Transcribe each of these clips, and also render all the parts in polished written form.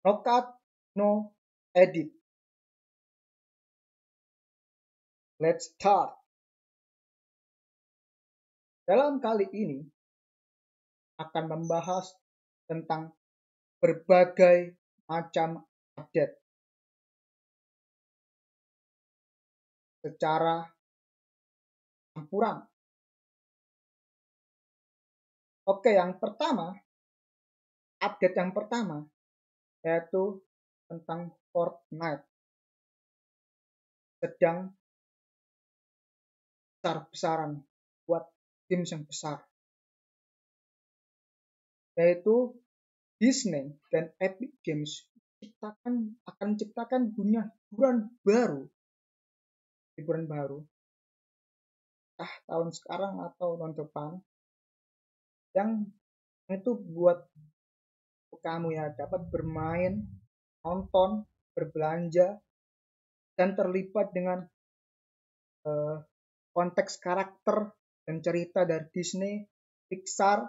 No cut, no edit. Let's start. Dalam kali ini akan membahas tentang berbagai macam update secara campuran. Oke, update yang pertama yaitu tentang Fortnite sedang besar-besaran buat tim yang besar, yaitu Disney dan Epic Games akan menciptakan dunia hiburan baru tahun sekarang atau tahun depan, yang itu buat kamu ya dapat bermain, nonton, berbelanja, dan terlibat dengan konteks karakter dan cerita dari Disney, Pixar,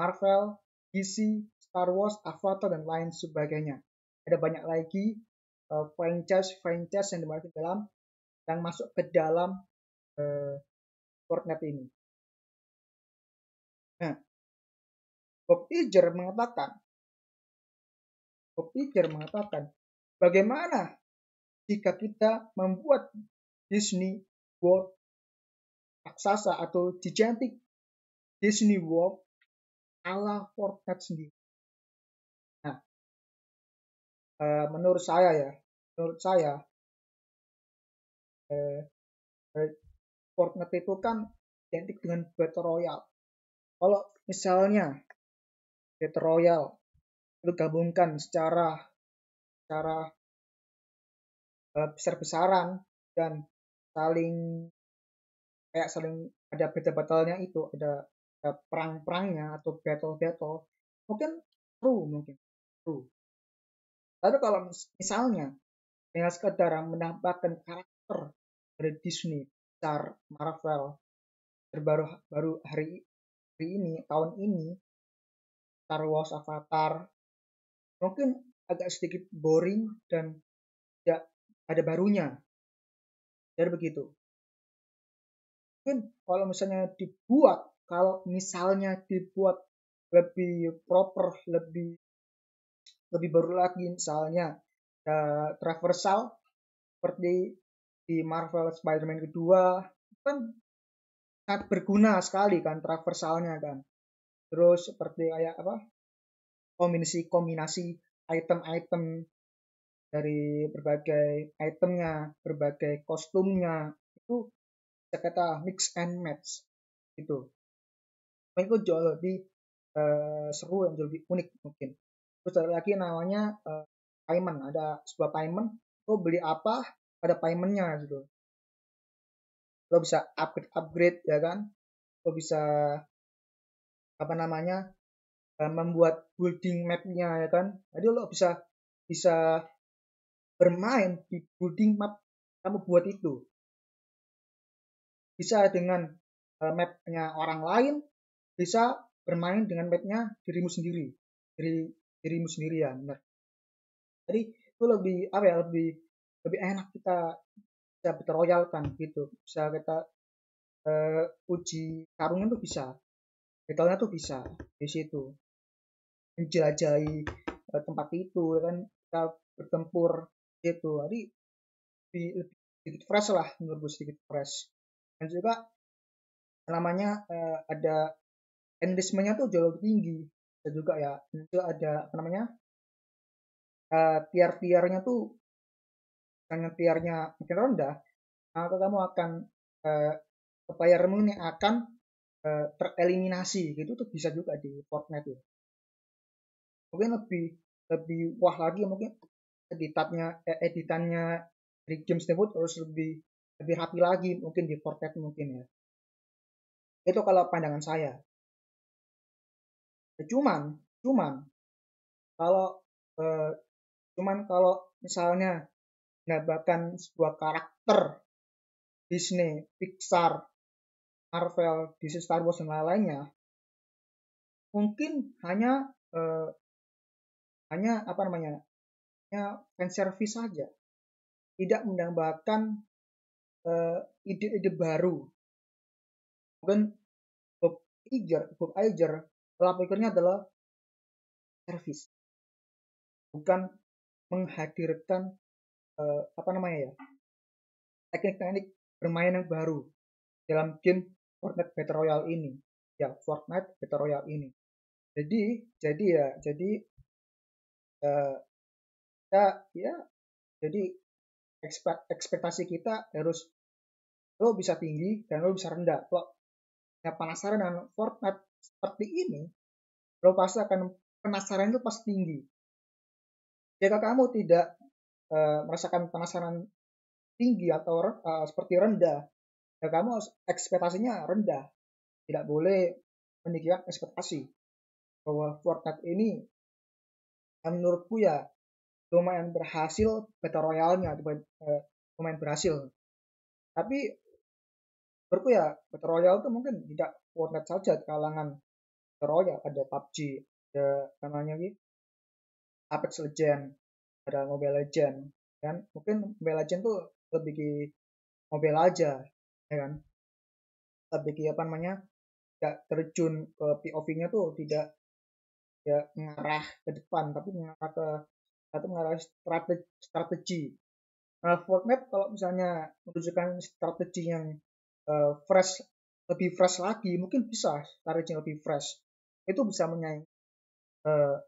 Marvel, DC, Star Wars, Avatar, dan lain sebagainya. Ada banyak lagi franchise yang dimasuki yang masuk ke dalam Fortnite ini. Nah, Bob Iger mengatakan, bagaimana jika kita membuat Disney World raksasa atau gigantic Disney World ala Fortnite sendiri. Nah, menurut saya Fortnite itu kan identik dengan Battle Royale. Kalau misalnya Battle Royale itu gabungkan secara besar-besaran dan saling ada battle-battlenya, itu ada perang-perangnya atau battle, mungkin seru. Tapi kalau misalnya dengan sekedar menambahkan karakter dari Disney, Pixar, Marvel baru hari ini, tahun ini, Star Wars, Avatar, mungkin agak sedikit boring dan tidak ada barunya. Jadi begitu. Mungkin kalau misalnya dibuat lebih proper, lebih baru lagi, misalnya traversal seperti di Marvel Spider-Man kedua, kan sangat berguna sekali kan traversalnya kan. Terus seperti kayak kombinasi item-item dari berbagai itemnya, berbagai kostumnya, itu kita kata mix and match gitu. Itu jauh lebih seru dan jauh lebih unik mungkin. Terus ada lagi namanya payment, ada sebuah payment, lo beli apa ada paymentnya gitu. Lo bisa upgrade ya kan, lo bisa membuat building map-nya ya kan. Jadi lo bisa bermain di building map kamu buat itu. Bisa dengan map-nya orang lain, bisa bermain dengan map-nya dirimu sendiri. Dirimu sendiri ya, benar. Jadi itu lebih enak kita bisa battle royale kan gitu. Bisa kita uji karungnya tuh bisa. Battle-nya tuh bisa di situ. Menjelajahi tempat itu kan, kita bertempur gitu. Jadi lebih sedikit fresh lah, menurut gue sedikit fresh. Dan juga namanya ada enrichment-nya tuh jauh lebih tinggi. Dan juga ya itu ada tier-tiernya tuh, karena tiernya mungkin rendah, maka kamu akan playermu ini akan tereliminasi gitu tuh, bisa juga di Fortnite tuh. Mungkin lebih wah lagi, mungkin editannya di games tersebut harus lebih rapi lagi mungkin di Fortnite mungkin ya. Itu kalau pandangan saya. Cuman kalau misalnya menambahkan sebuah karakter Disney, Pixar, Marvel, DC, Star Wars dan lain-lainnya, mungkin hanya hanya fan service saja, tidak menambahkan ide-ide baru. Mungkin Bob Iger pola pikirnya adalah service, bukan menghadirkan teknik-teknik bermain yang baru dalam game Fortnite Battle Royale ini. Fortnite Battle Royale ini. Jadi ekspektasi kita harus lo bisa tinggi dan lo bisa rendah. Kalau penasaran dengan Fortnite seperti ini, lo pasti akan penasaran itu pasti tinggi. Jika kamu tidak merasakan penasaran tinggi atau seperti rendah, ya kamu ekspektasinya rendah. Tidak boleh meninggikan ekspektasi bahwa Fortnite ini menurutku ya lumayan berhasil, Battle Royale-nya lumayan berhasil. Tapi menurutku ya Battle Royale itu mungkin tidak Fortnite saja kalangan Battle Royale, ada PUBG, ada namanya gitu Apex Legends, ada Mobile Legends, kan mungkin Mobile Legends tuh lebih ke mobile aja, ya kan, lebih ke tidak terjun ke POV-nya tuh tidak mengarah ke depan, tapi mengarah strategi. Nah, Fortnite kalau misalnya menunjukkan strategi yang lebih fresh lagi, mungkin bisa strategi yang lebih fresh. Itu bisa menyaing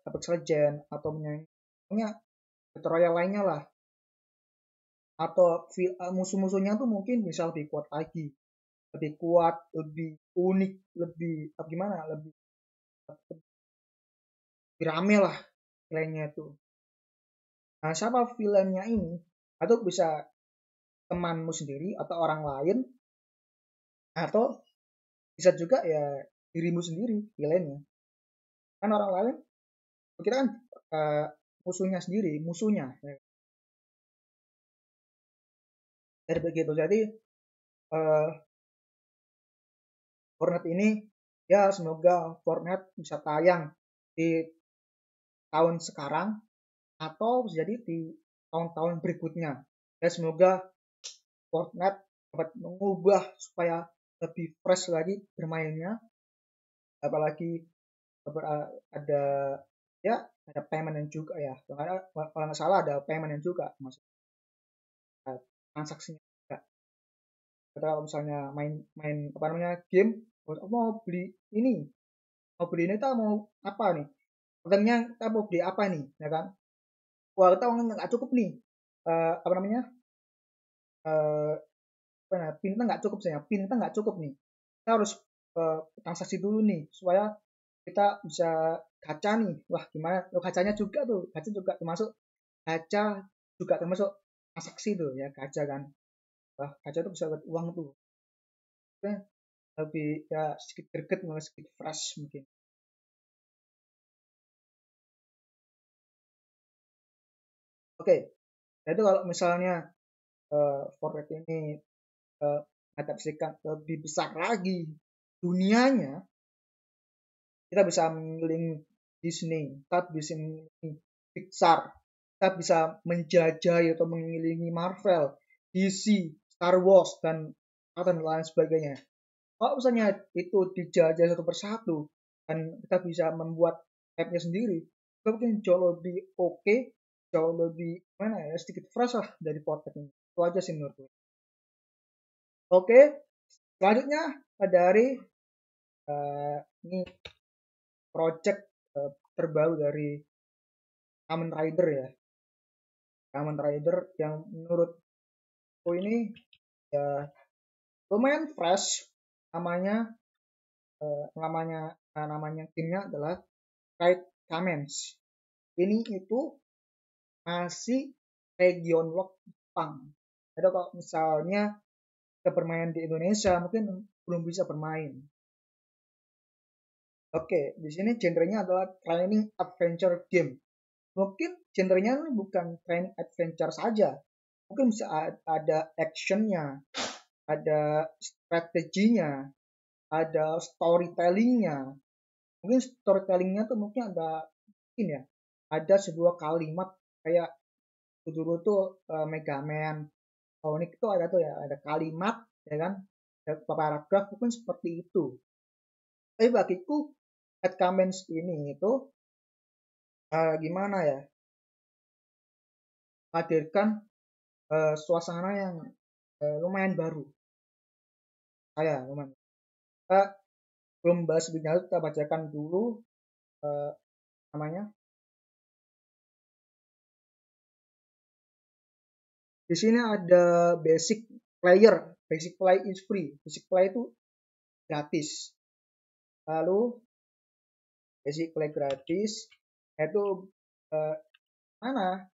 Apex Legends atau menyaingnya Battle Royale lainnya lah. Atau musuh-musuhnya tuh mungkin bisa lebih kuat lagi, lebih kuat, lebih unik, lebih lebih rame lah lainnya tuh. Nah, siapa villainnya ini? Atau bisa temanmu sendiri atau orang lain, atau bisa juga ya dirimu sendiri villainnya. Kan orang lain kita kan musuhnya sendiri, musuhnya. Jadi begitu. Jadi Fortnite ini ya semoga Fortnite bisa tayang di tahun sekarang atau bisa jadi di tahun-tahun berikutnya. Ya semoga Fortnite dapat mengubah supaya lebih fresh lagi bermainnya, apalagi ada ada payment juga ya. Kalau nggak salah ada payment juga, maksud transaksinya juga. Kalau misalnya main game, mau beli ini, kita mau apa nih? Kontennya kita mau beli apa nih, ya kan? Wah, kita nggak cukup nih. Uh, pin kita nggak cukup saya, pin kita nggak cukup nih. Kita harus transaksi dulu nih supaya kita bisa gacha nih. Wah, gimana? Gacanya juga tuh, gacha juga termasuk transaksi tuh ya, gacha kan. Wah, gacha tuh bisa buat uang tuh. Lebih ya sedikit greget, sedikit fresh mungkin. Oke, jadi kalau misalnya Fortnite ini adaptasikan lebih besar lagi dunianya, kita bisa mengelilingi Disney, kita bisa mengelilingi Pixar, kita bisa menjajah atau mengelilingi Marvel, DC, Star Wars, dan lain sebagainya. Kalau misalnya itu dijajah satu persatu dan kita bisa membuat app-nya sendiri, itu mungkin jauh lebih oke, jauh lebih sedikit fresh lah dari Fortnite ini. Itu aja sih menurutku. Oke, selanjutnya dari ini project terbaru dari Kamen Rider ya. Kamen Rider yang menurutku ini ya lumayan fresh. Namanya timnya adalah Pride Kamens. Ini itu masih region lock Jepang. Jadi kalau misalnya kita bermain di Indonesia mungkin belum bisa bermain. Oke, di sini genrenya adalah training adventure game. Mungkin genrenya ini bukan training adventure saja. Mungkin bisa ada actionnya, ada strateginya, ada storytellingnya. Mungkin storytellingnya tuh mungkin ada ada sebuah kalimat kayak dulu tuh Mega Man, Sonic itu ada tuh ya, ada kalimat ya kan, ada paragraf mungkin seperti itu. Tapi bagiku head comments ini itu gimana ya, hadirkan suasana yang lumayan baru. Saya lumayan. Kita belum bahas lebih jauh, kita bacakan dulu eh, namanya. Di sini ada basic player, basic play is free, basic play itu gratis. Lalu basic play gratis, itu eh, mana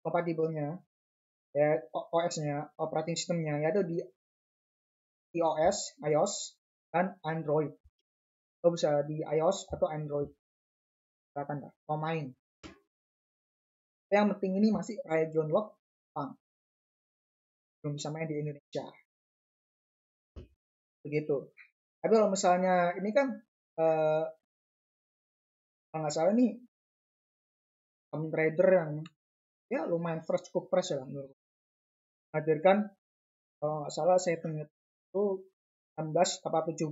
kompatibelnya ya, OS-nya, operating systemnya yaitu di iOS dan Android. Lo bisa di iOS atau Android, silakan lah mau main. Yang penting ini masih region lock Jepang, belum bisa main di Indonesia begitu. Tapi kalau misalnya ini kan kalau nggak salah nih Kamen Rider yang ya lumayan cukup fresh ya menurut. Hadirkan kalau nggak salah saya tengok itu 16 apa 17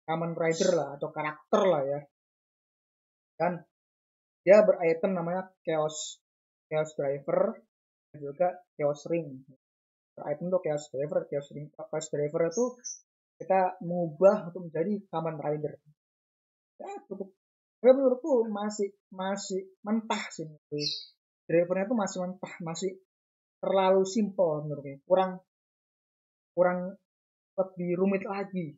Kamen Rider lah atau karakter lah ya, dan dia beritem namanya Chaos Driver dan juga Chaos Ring. Beritem tuh Chaos Driver itu kita mengubah untuk menjadi Kamen Rider. Ya cukup, ya menurutku masih masih mentah sih. Drivernya itu masih mentah, masih terlalu simpel menurutnya, kurang kurang lebih rumit lagi,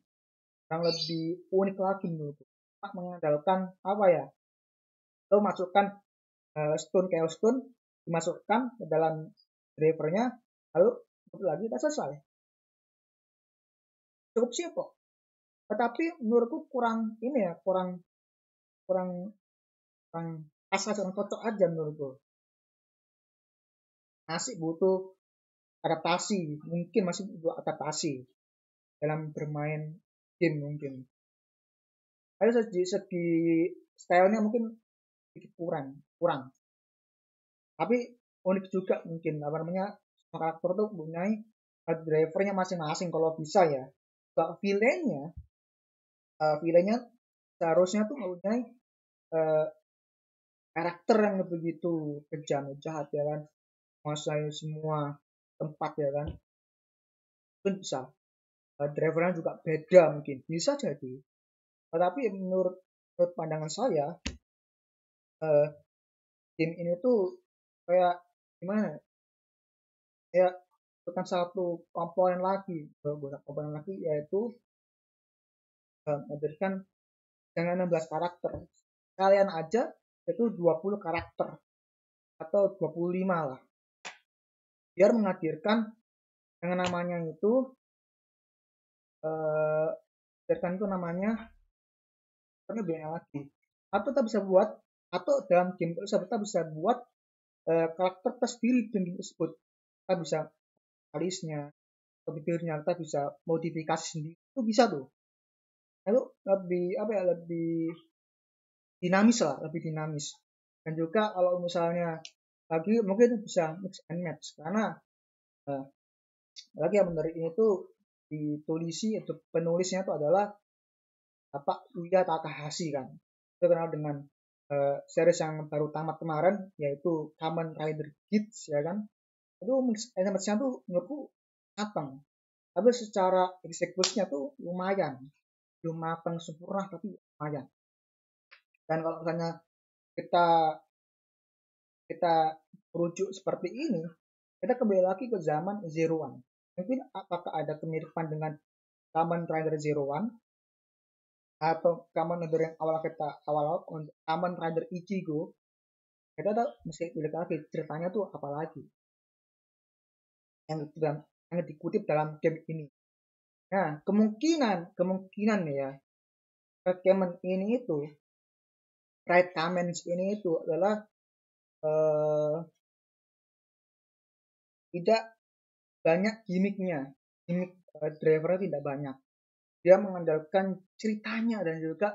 kurang lebih unik lagi menurutku. Mengandalkan apa ya, lo masukkan chaos stone dimasukkan ke dalam drivernya, lalu lagi kita selesai, cukup simpel. Tetapi menurutku kurang ini ya, kurang kurang kurang pas aja, kurang cocok aja menurutku. Masih butuh adaptasi, mungkin masih butuh adaptasi dalam bermain game mungkin. Tapi segi stylenya mungkin sedikit kurang. Tapi unik juga mungkin apa namanya, karakter tuh punya drivernya masing-masing kalau bisa ya. Villainnya villainnya seharusnya tuh mempunyai uh, karakter yang begitu kejam, jahat ya kan, menguasai semua tempat ya kan. Mungkin bisa drivernya juga beda, mungkin bisa jadi. Tetapi menurut pandangan saya game ini tuh kayak gimana ya, bukan satu komponen lagi, bukan komponen lagi, yaitu memberikan dengan 16 karakter. Kalian aja itu 20 karakter atau 25 lah, biar menghadirkan yang namanya itu itu namanya karena banyak lagi, atau kita bisa buat, atau dalam game tersebut kita bisa buat karakter tersendiri di game tersebut. Kita bisa alisnya, bibirnya kita bisa modifikasi sendiri, itu bisa tuh. Lalu lebih apa ya, lebih lebih dinamis. Dan juga kalau misalnya lagi mungkin bisa mix and match, karena lagi yang menarik ini tuh ditulisi atau penulisnya itu adalah Pak Yuya Takahashi kan. Itu kenal dengan series yang baru tamat kemarin yaitu Kamen Rider Kids ya kan. Itu mix and match-nya tuh menurutku matang. Tapi secara eksekusinya tuh lumayan, belum matang sempurna tapi lumayan. Dan kalau misalnya kita kita merujuk seperti ini, kita kembali lagi ke zaman Zero One. Mungkin apakah ada kemiripan dengan Kamen Rider Zero One atau Kamen Rider yang awal Kamen Rider Ichigo? Kita tahu mesti balik lagi ceritanya tuh apa lagi yang dikutip dalam game ini. Nah, kemungkinan ya, Kamen ini itu, Right Kamens ini itu adalah tidak banyak gimmicknya, gimmick drivernya tidak banyak. Dia mengandalkan ceritanya dan juga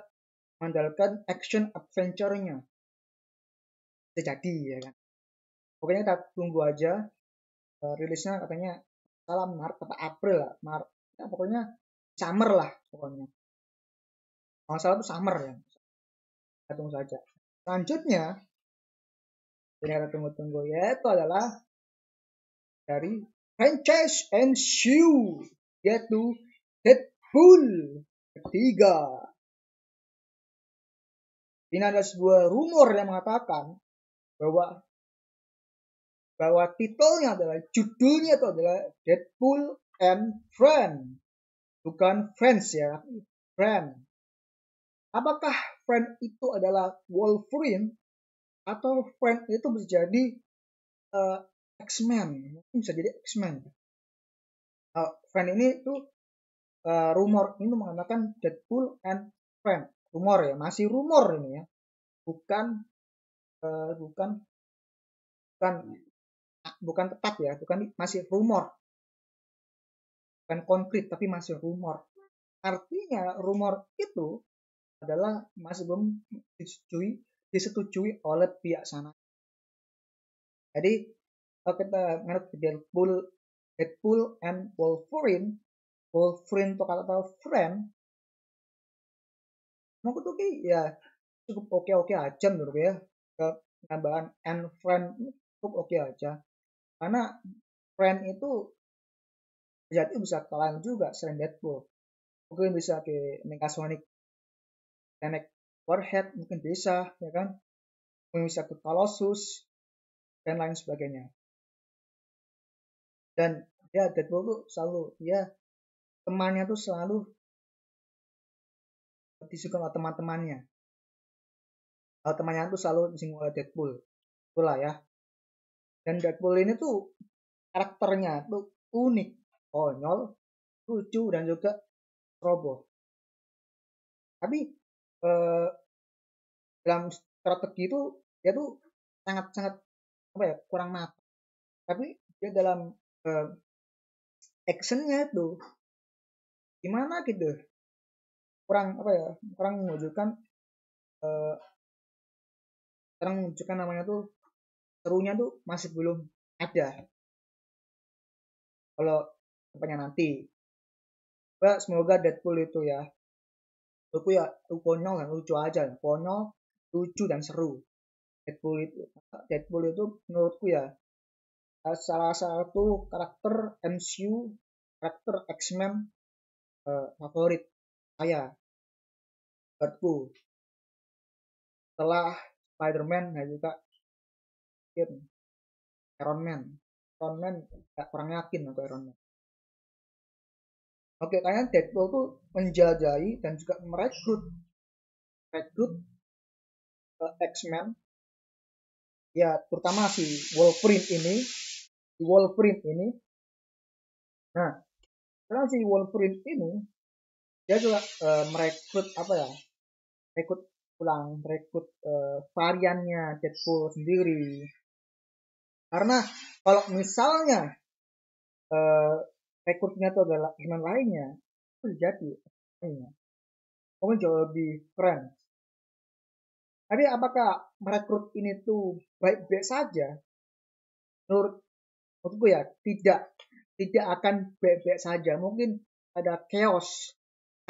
mengandalkan action adventure-nya. bisa jadi ya kan. Pokoknya kita tunggu aja rilisnya katanya salah Maret atau April lah, Maret. Ya, pokoknya summer lah pokoknya. Kalau salah itu summer ya. Kita tunggu saja. Selanjutnya yang kita tunggu-tunggu yaitu adalah dari franchise MCU yaitu Deadpool ketiga. Ini ada sebuah rumor yang mengatakan bahwa titelnya adalah judulnya itu adalah Deadpool and Friend, bukan Friends ya, tapi Friend. Apakah Friend itu adalah Wolverine atau Friend itu bisa jadi X-Men? Mungkin bisa jadi X-Men. Friend ini tuh rumor ini mengatakan Deadpool and Friend. Rumor ya, masih rumor ini ya. Bukan bukan tetap ya, bukan, masih rumor. Bukan konkret tapi masih rumor. Artinya rumor itu adalah masih belum disetujui oleh pihak sana. Jadi kalau kita ngerti Deadpool and Wolverine itu kalau tahu friend, menurut tuh ya cukup oke aja menurut ya. Penambahan and friend cukup oke aja. Karena friend itu jadi bisa kalian juga selain Deadpool. Mungkin bisa ke Negasonic, Connect Warhead mungkin bisa, ya kan? Mungkin bisa ke Colossus dan lain sebagainya. Dan ya Deadpool tuh selalu ya temannya tuh selalu disukai oleh teman-temannya. Temannya tuh selalu disinggung oleh Deadpool, itulah ya. Dan Deadpool ini tuh karakternya tuh unik, konyol, lucu dan juga ceroboh. Tapi dalam strategi itu dia tuh sangat-sangat apa ya, kurang matang. Tapi dia dalam actionnya itu gimana gitu, kurang apa ya, kurang menunjukkan namanya tuh serunya tuh masih belum ada. Kalau kedepannya nanti, semoga Deadpool itu ya, menurutku ya konyol dan lucu aja, konyol, lucu dan seru. Deadpool itu menurutku ya salah satu karakter MCU, karakter X-Men favorit saya, menurutku, setelah Spider-Man dan juga Iron Man. Iron Man gak kurang yakin untuk Iron Man. Oke, kayaknya Deadpool tuh menjelajahi dan juga merekrut X-Men, ya terutama si Wolverine ini. Nah, sekarang si Wolverine ini dia juga merekrut apa ya, merekrut variannya Deadpool sendiri. Karena kalau misalnya rekrutnya itu adalah X-Men lainnya, itu jadi mungkin jauh lebih keren. Tapi apakah merekrut ini tuh baik-baik saja? Menurutku ya tidak akan baik-baik saja. Mungkin ada chaos,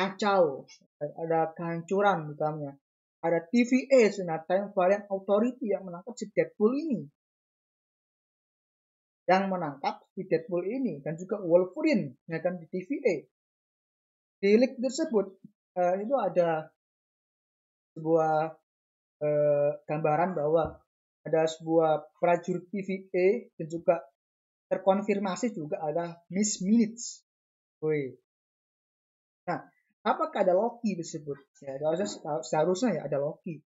kacau, ada kehancuran di dalamnya. Ada TVA, Time Variant Authority yang menangkap si Deadpool ini. Dan juga Wolverine yang akan di TVA. Di leak tersebut itu ada sebuah gambaran bahwa ada sebuah prajurit TVA dan juga terkonfirmasi juga ada Miss Minutes. Nah, apakah ada Loki tersebut? Ya, seharusnya ya ada Loki.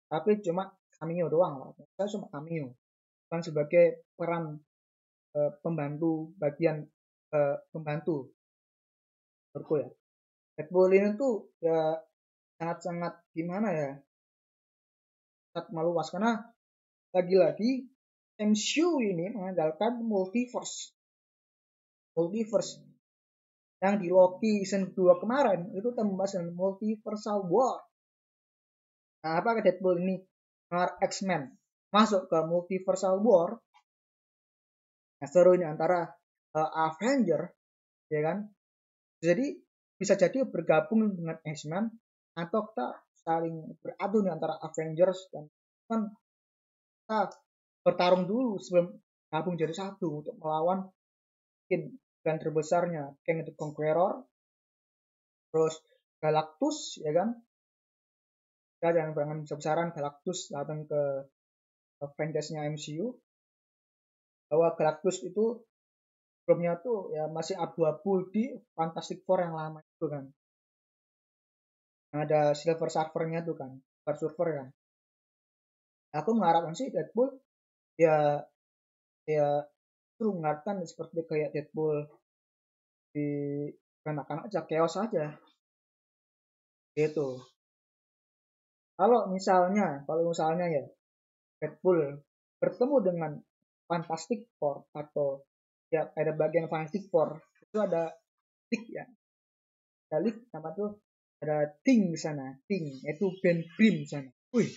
Tapi cuma cameo doang lah. Saya cuma cameo. Bukan sebagai peran pembantu, bagian pembantu. Menurutku ya. Deadpool ini tuh ya sangat-sangat gimana ya, sangat meluas. Karena lagi-lagi MCU ini mengandalkan multiverse yang di Loki season 2 kemarin itu membahas dengan multiversal war. Nah, apakah Deadpool ini mengarah X-Men? masuk ke Multiversal War. Nah, seru ini antara Avenger, ya kan? Jadi bisa jadi bergabung dengan X-Men atau kita saling beradu nih antara Avengers dan kan kita bertarung dulu sebelum gabung jadi satu untuk melawan mungkin brand terbesarnya Kang the Conqueror, terus Galactus, ya kan? Kita jangan besar-besaran Galactus datang ke franchise-nya MCU, bahwa Galactus itu sebelumnya tuh ya masih abu-abu di Fantastic Four yang lama itu kan. Yang ada Silver Surfer-nya tuh kan, Silver Surfer kan. Aku mengharapkan sih Deadpool ya ya itu mengharapkan seperti kayak Deadpool di anak-anak aja, chaos aja gitu. Kalau misalnya ya Deadpool bertemu dengan Fantastic Four atau ya ada bagian Fantastic Four itu ada League ya, ada League nama tuh ada Thing di sana, Thing itu Ben Grimm di sana. Wih,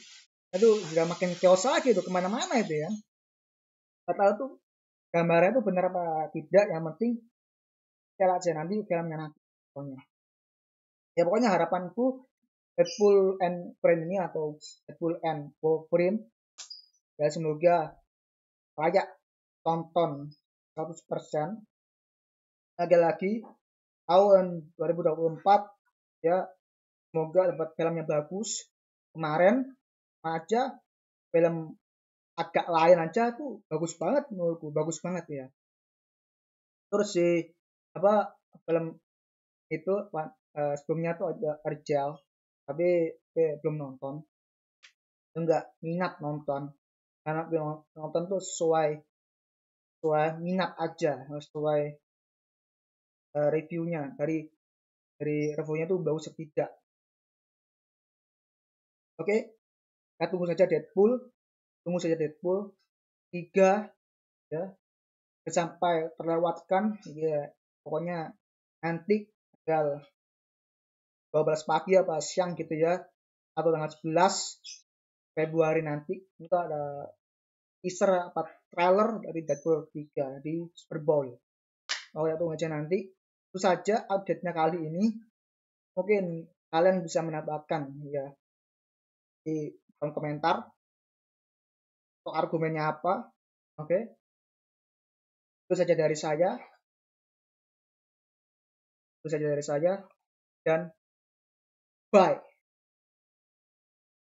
itu sudah makin chaos lagi tuh kemana-mana itu ya. Gak tahu tuh gambarnya tuh benar apa tidak, yang penting kita aja nanti filmnya nanti pokoknya. Ya pokoknya harapanku Deadpool and Wolverine ini atau Deadpool and Wolverine ya semoga layak tonton 100%. Lagi-lagi tahun 2024 ya, semoga dapat film yang bagus. Kemarin aja film agak lain aja tuh bagus banget menurutku, bagus banget ya. Terus si apa film itu sebelumnya tuh ada Arjel, tapi belum nonton, enggak minat nonton karena belum nonton tuh sesuai sesuai minat aja, sesuai reviewnya dari reviewnya tuh bagus atau tidak. Oke, kita tunggu saja Deadpool 3 ya, sampai terlewatkan ya, pokoknya nanti tanggal 12 pagi apa siang gitu ya, atau tanggal 11 Februari nanti kita ada teaser apa trailer dari Deadpool 3 di Super Bowl. Oh ya, tunggu aja nanti. Itu saja update-nya kali ini. Mungkin kalian bisa menambahkan ya di kolom komentar atau argumennya apa. Oke, itu saja dari saya. Itu saja dari saya dan bye.